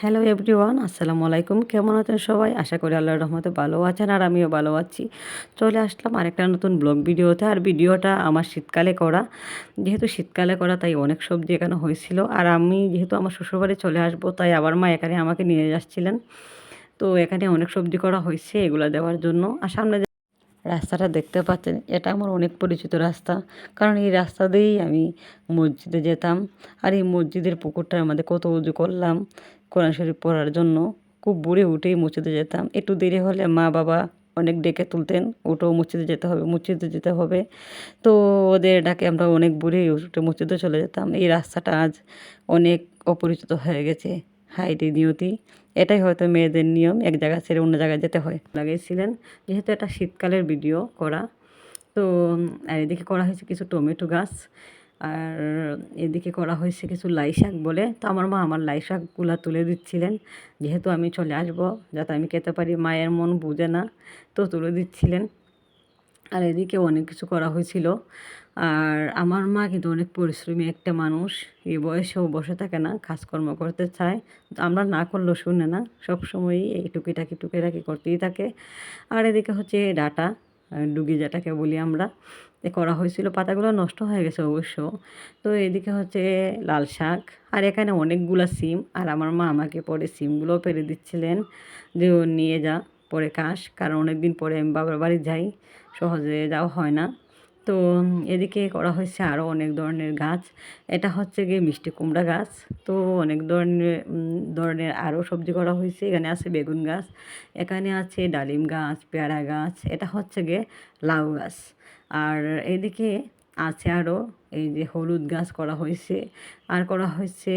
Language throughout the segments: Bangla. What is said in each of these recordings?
হ্যালো এভরিওয়ান, আসসালামু আলাইকুম। কেমন আছেন সবাই? আশা করি আল্লাহর রহমতে ভালো আছেন আর আমিও ভালো আছি। চলে আসলাম আরেকটা নতুন ব্লগ ভিডিওতে। আর ভিডিওটা আমার শীতকালে করা। যেহেতু শীতকালে করা তাই অনেক সবজি এখানে হয়েছিল। আর আমি যেহেতু আমার শ্বশুরবাড়ি চলে আসবো তাই আবার মা এখানে আমাকে নিয়ে আসছিলেন। তো এখানে অনেক সবজি করা হয়েছে এগুলো দেওয়ার জন্য। আর সামনে যে রাস্তাটা দেখতে পাচ্ছেন এটা আমার অনেক পরিচিত রাস্তা। কারণ এই রাস্তা দিয়েই আমি মসজিদে যেতাম। আর এই মসজিদের পুকুরটার মধ্যে কত উজু করলাম কোরআন শরীফ পড়ার জন্য। খুব ভোরে উঠেই মসজিদে যেতাম। একটু দেরি হলে মা বাবা অনেক ডেকে তুলতেন, উঠো মসজিদে যেতে হবে, মসজিদে যেতে হবে। তো ওদের ডাকে আমরা অনেক ভোরেই উঠে মসজিদে চলে যেতাম। এই রাস্তাটা আজ অনেক অপরিচিত হয়ে গেছে। হাইটে নিয়তি এটাই হয়তো মেয়েদের নিয়ম, এক জায়গা ছেড়ে অন্য জায়গায় যেতে হয়। লাগিয়েছিলেন যেহেতু এটা শীতকালের ভিডিও করা। তো আর এদিকে করা হয়েছে কিছু টমেটো গাছ, আর এদিকে করা হয়েছে কিছু লাই শাক বলে। তো আমার মা আমার লাই শাকগুলা তুলে দিচ্ছিলেন, যেহেতু আমি চলে আসবো যাতে আমি খেতে পারি। মায়ের মন বুঝে না, তো তুলে দিচ্ছিলেন। আর এদিকে অনেক কিছু করা হয়েছিল। আর আমার মা কিন্তু অনেক পরিশ্রমী একটা মানুষ। এই বয়সেও বসে থাকে না, কাজকর্ম করতে চায়। আমরা না করলেও শুনে না, সবসময়ই এই টুকিটাকি করতেই থাকে। আর এদিকে হচ্ছে ডাঁটা, ডুগি যেটাকে বলি আমরা, করা হয়েছিল। পাতাগুলো নষ্ট হয়ে গেছে অবশ্য। তো এদিকে হচ্ছে লাল শাক, আর এখানে অনেকগুলা সিম। আর আমার মা আমাকে পরে সিমগুলোও পেরে দিচ্ছিলেন যে ও নিয়ে যা পরে খাস, কারণ অনেক দিন পরে আমি বাবার বাড়ি যাই, সহজে যাওয়া হয় না। তো এদিকে করা হয়েছে আরও অনেক ধরনের গাছ। এটা হচ্ছে গিয়ে মিষ্টি কুমড়া গাছ। তো অনেক ধরনের আরও সবজি করা হয়েছে। এখানে আছে বেগুন গাছ, এখানে আছে ডালিম গাছ, পেয়ারা গাছ, এটা হচ্ছে গিয়ে লাউ গাছ। আর এদিকে আছে আরও এই যে হলুদ গাছ করা হয়েছে। আর করা হয়েছে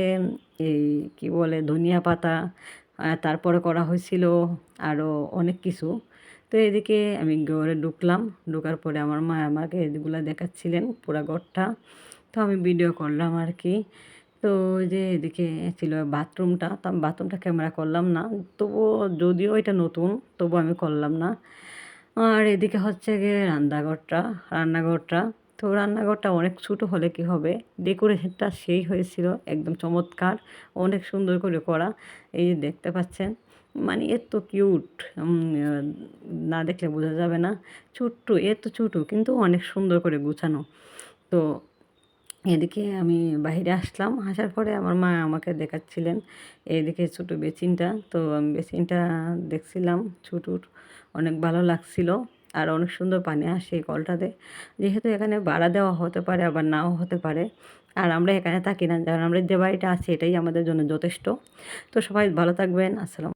এই কি বলে ধনিয়া পাতা। তারপরে করা হয়েছিল আরও অনেক কিছু। তো এদিকে আমি ঘরে ঢুকলাম, ঢোকার পরে আমার মা আমাকে এগুলো দেখাচ্ছিলেন পুরা ঘরটা। তো আমি ভিডিও করলাম আর কি। তো ওই যে এদিকে ছিল বাথরুমটা, তো আমি বাথরুমটা ক্যামেরা করলাম না। তবুও যদিও এটা নতুন, তবু আমি করলাম না। আর এদিকে হচ্ছে গিয়ে রান্নাঘরটা। তো রান্নাঘরটা অনেক ছোটো হলে কি হবে, ডেকোরেশনটা সেই হয়েছিল একদম চমৎকার, অনেক সুন্দর করে করা। এই যে দেখতে পাচ্ছেন, মানে এত কিউট, না দেখলে বোঝা যাবে না। ছোট্ট, এত ছোটো কিন্তু অনেক সুন্দর করে গুছানো। তো এদিকে আমি বাইরে আসলাম, আসার পরে আমার মা আমাকে দেখাচ্ছিলেন এদিকে ছোটো বেসিনটা। তো আমি বেসিনটা দেখছিলাম ছোটোর, অনেক ভালো লাগছিল। আর অনেক সুন্দর পানি আসে এই কলটাতে। যেহেতু এখানে ভাড়া দেওয়া হতে পারে আবার নাও হতে পারে, আর আমরা এখানে থাকি না, কারণ আমরা যে বাড়িটা আছি এটাই আমাদের জন্য যথেষ্ট। তো সবাই ভালো থাকবেন। আসসালাম।